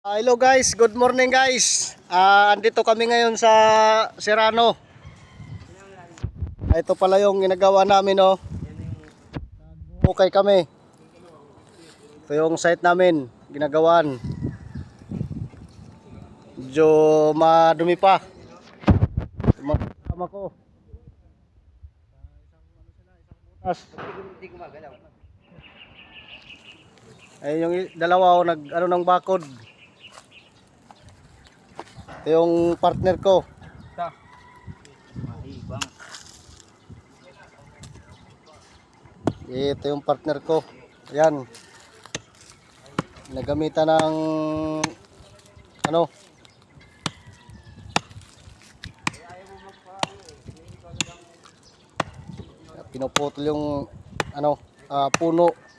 Hello guys, good morning guys. Andito kami ngayon sa Serrano. Ito pala yung ginagawa namin, oh. Bukay kami. Ito yung site namin, ginagawaan. Medyo madumi pa. Sama ko. Ay yung dalawa, oh, nag ng bakod. Ito yung partner ko. Ito yung partner ko. Ayan. Nagamitan ng pinuputol yung puno.